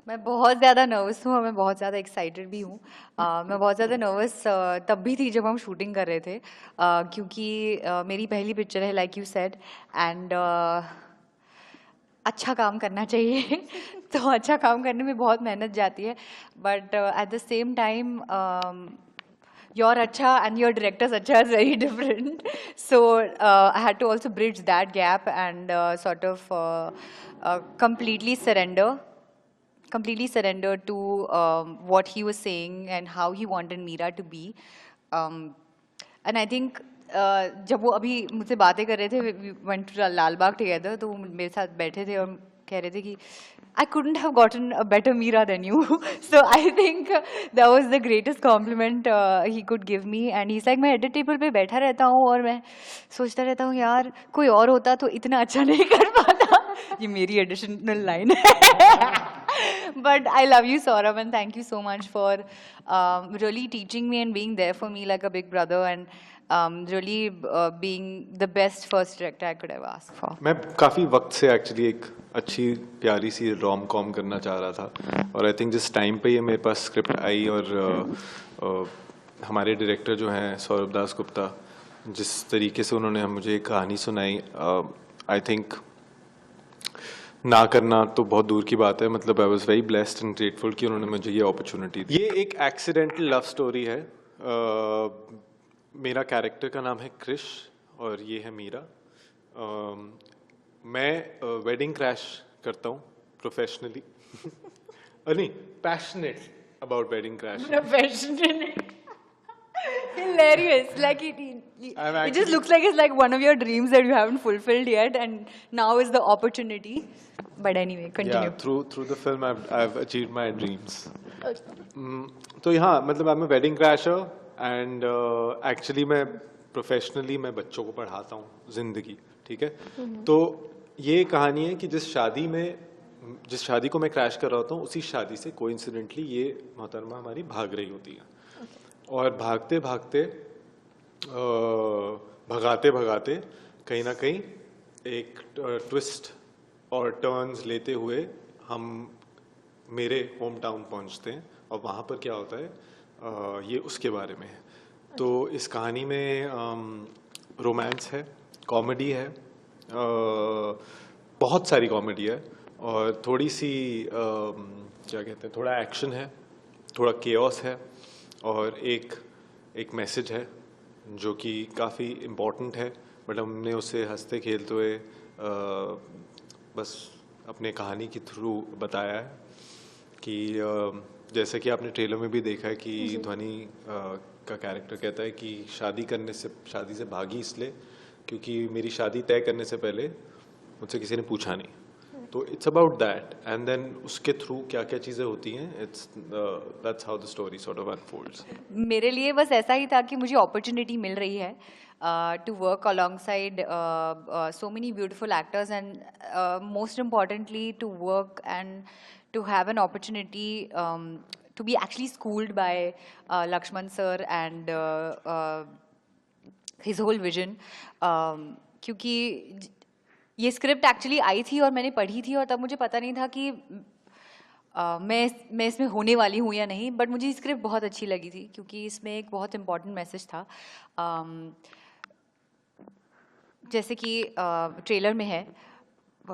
मैं बहुत ज़्यादा नर्वस हूँ और मैं बहुत ज़्यादा एक्साइटेड भी हूँ। मैं बहुत ज़्यादा नर्वस तब भी थी जब हम शूटिंग कर रहे थे, क्योंकि मेरी पहली पिक्चर है लाइक यू सेड, एंड अच्छा काम करना चाहिए तो अच्छा काम करने में बहुत मेहनत जाती है, but at the same time your Acha and your director's Acha is very different. So I had to also bridge that gap and sort of completely surrender to what he was saying and how he wanted Meera to be. And I think जब वो अभी मुझसे बातें कर रहे थे, we went to Lal Bagh together, तो वो मेरे साथ बैठे थे और कह रहे थे कि I couldn't have gotten a better Meera than you. So I think that was the greatest compliment he could give me. And he's like, मैं edit table पे बैठा रहता हूँ और मैं सोचता रहता हूँ यार कोई और होता तो इतना अच्छा नहीं कर पाता. ये मेरी additional line है. But I love you, Saurabh, and thank you so much for really teaching me and being there for me like a big brother, and really being the best first director I could ever ask for. मैं काफ़ी वक्त से actually एक अच्छी प्यारी सी rom com करना चाह रहा था, और आई थिंक जिस टाइम पे ये मेरे पास स्क्रिप्ट आई और हमारे डायरेक्टर जो हैं सौरभ दास गुप्ता, जिस तरीके से उन्होंने मुझे एक कहानी सुनाई, आई थिंक ना करना तो बहुत दूर की बात है. मतलब I was very blessed and grateful कि उन्होंने मुझे ये अपॉर्चुनिटी दी. ये एक एक्सीडेंटल लव स्टोरी है. मेरा कैरेक्टर का नाम है क्रिश और ये है मीरा. मैं वेडिंग क्रैश करता हूँ प्रोफेशनली. नहीं, passionate about wedding crash. Professional. Hilarious. Like it actually- just looks like it's like one of your dreams that you haven't fulfilled yet, and now is the opportunity. But anyway, continue. Yeah, through the film I've achieved my dreams. तो यहाँ मतलब I'm a wedding crasher and actually मैं professionally मैं बच्चों को पढ़ाता हूँ जिंदगी. ठीक है. तो ये कहानी है कि जिस शादी को मैं क्रैश कर रहा होता हूँ, उसी शादी से कोइंसिडेंटली ये मोहतरमा हमारी भाग रही होती है. और भागते भागते भगाते भगाते कहीं ना कहीं एक ट्विस्ट और टर्न्स लेते हुए हम मेरे होम टाउन पहुंचते हैं, और वहाँ पर क्या होता है ये उसके बारे में है. तो इस कहानी में रोमांस है, कॉमेडी है, बहुत सारी कॉमेडी है, और थोड़ी सी क्या कहते हैं, थोड़ा एक्शन है, थोड़ा केओस है, और एक मैसेज है जो कि काफ़ी इम्पोर्टेंट है. बट हमने उसे हंसते खेलते हुए बस अपने कहानी के थ्रू बताया है कि जैसे कि आपने ट्रेलर में भी देखा है कि ध्वनि का कैरेक्टर कहता है कि शादी से भागी इसलिए क्योंकि मेरी शादी तय करने से पहले मुझसे किसी ने पूछा नहीं. तो it's about that, and then उसके थ्रू क्या क्या चीज़ें होती हैं. That's how the story sort of unfolds. मेरे लिए बस ऐसा ही था कि मुझे अपॉर्चुनिटी मिल रही है to work alongside so many beautiful actors, and most importantly to work and to have an opportunity to be actually schooled by Lakshman sir and his whole vision. क्योंकि ये स्क्रिप्ट एक्चुअली आई थी और मैंने पढ़ी थी, और तब मुझे पता नहीं था कि मैं इसमें होने वाली हूँ या नहीं, बट मुझे स्क्रिप्ट बहुत अच्छी लगी थी क्योंकि इसमें एक बहुत इम्पॉर्टेंट मैसेज था. जैसे कि ट्रेलर में है,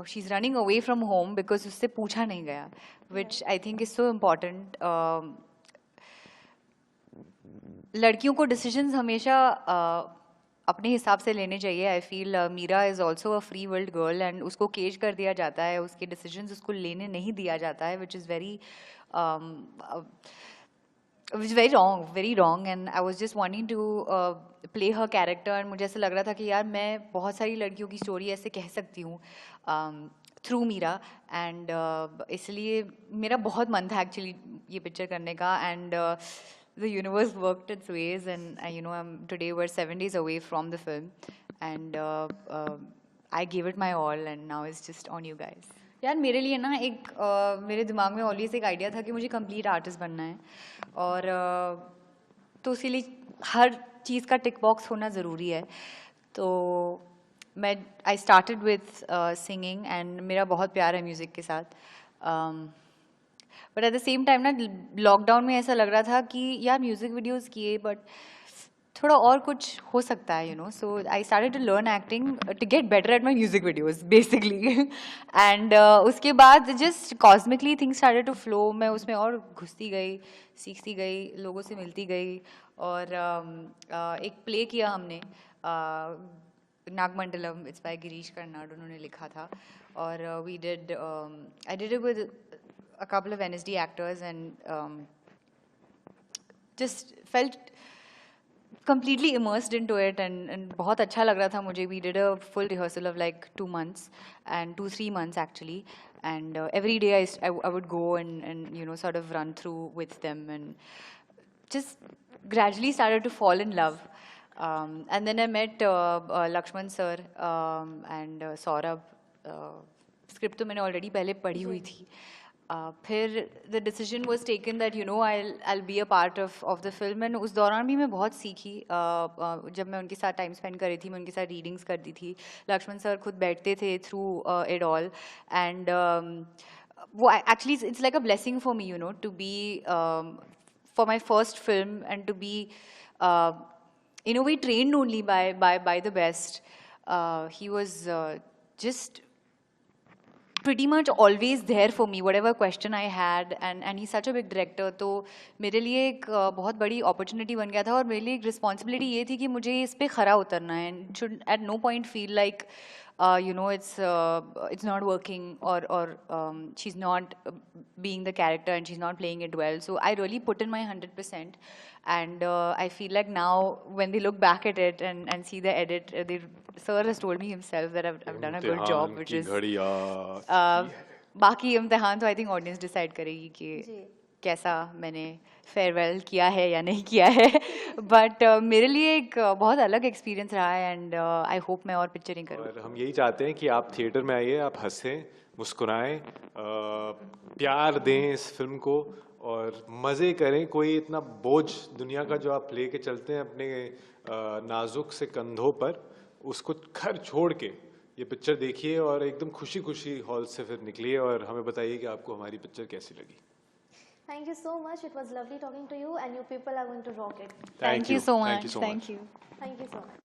she is running away from home because उससे पूछा नहीं गया, which I think is so important. लड़कियों को डिसीजंस हमेशा अपने हिसाब से लेने चाहिए. I feel Meera is also a free world girl, and उसको केज कर दिया जाता है, उसके डिसीजंस उसको लेने नहीं दिया जाता है, which is very wrong. And I was just wanting to play her character, and मुझे ऐसा लग रहा था कि यार मैं बहुत सारी लड़कियों की स्टोरी ऐसे कह सकती हूँ थ्रू मीरा, एंड इसलिए मेरा बहुत मन था एक्चुअली ये पिक्चर करने का. And the universe worked its ways, and today we're 7 days away from the film, and I gave it my all, and now it's just on you guys. यार मेरे लिए ना एक मेरे दिमाग में ऑलवेज एक आइडिया था कि मुझे कंप्लीट आर्टिस्ट बनना है, और तो इसीलिए हर चीज़ का टिक बॉक्स होना ज़रूरी है. तो I started with singing, and मेरा बहुत प्यार है म्यूज़िक के साथ. But at the same time ना लॉकडाउन में ऐसा लग रहा था कि यार म्यूज़िक वीडियोज़ किए बट थोड़ा और कुछ हो सकता है, you know. So I started to learn acting to get better at my music videos basically. And उसके बाद just cosmically things started to flow. मैं उसमें और घुसती गई, सीखती गई, लोगों से मिलती गई. और एक प्ले किया हमने, नागमंडलम. इट्स बाय गिरीश कर्नाड, उन्होंने लिखा था. और we did I did it with a couple of NSD actors and just felt completely immersed into it and बहुत अच्छा लग रहा था मुझे. We did a full rehearsal of like 2 months and 2-3 months actually, and every day I would go and you know sort of run through with them and just gradually started to fall in love. And then I met Lakshman sir and Saurabh. Script तो मैंने already पहले पढ़ी हुई थी. फिर the decision was taken that you know I'll be a part of the film. and उस दौरान भी मैं बहुत सीखी. जब मैं उनके साथ टाइम स्पेंड कर रही थी, मैं उनके साथ रीडिंग्स करती थी. लक्ष्मण सर खुद बैठते थे थ्रू इट ऑल. एंड वो actually it's like a blessing for me, you know, to be for my first film and to be in a way trained only by the best. He was just pretty much always there for me, whatever question I had, and he's such a big director. तो मेरे लिए एक बहुत बड़ी opportunity बन गया था, और मेरे लिए एक responsibility ये थी कि मुझे इस पे खरा उतरना है, and should at no point feel like you know it's not working, or she's not being the character and she's not playing it well. So I really put in my 100%, and I feel like now when they look back at it and see the edit, sir has told me himself that I've done a good job, which is बाकी इम्तिहान तो I think audience decide करेगी कि कैसा मैंने farewell किया है या नहीं किया है. बट मेरे लिए एक बहुत अलग एक्सपीरियंस रहा है, एंड आई होप मैं और पिक्चरिंग करूँ. और हम यही चाहते हैं कि आप थिएटर में आइए, आप हंसें, मुस्कुराएं, प्यार दें इस फिल्म को और मज़े करें. कोई इतना बोझ दुनिया का जो आप लेके चलते हैं अपने नाजुक से कंधों पर, उसको घर छोड़ के ये पिक्चर देखिए और एकदम खुशी खुशी हॉल से फिर निकलिए और हमें बताइए कि आपको हमारी पिक्चर कैसी लगी. Thank you so much. It was lovely talking to you, and you people are going to rock it. Thank you so much. Thank you so much. Thank you. Thank you so much.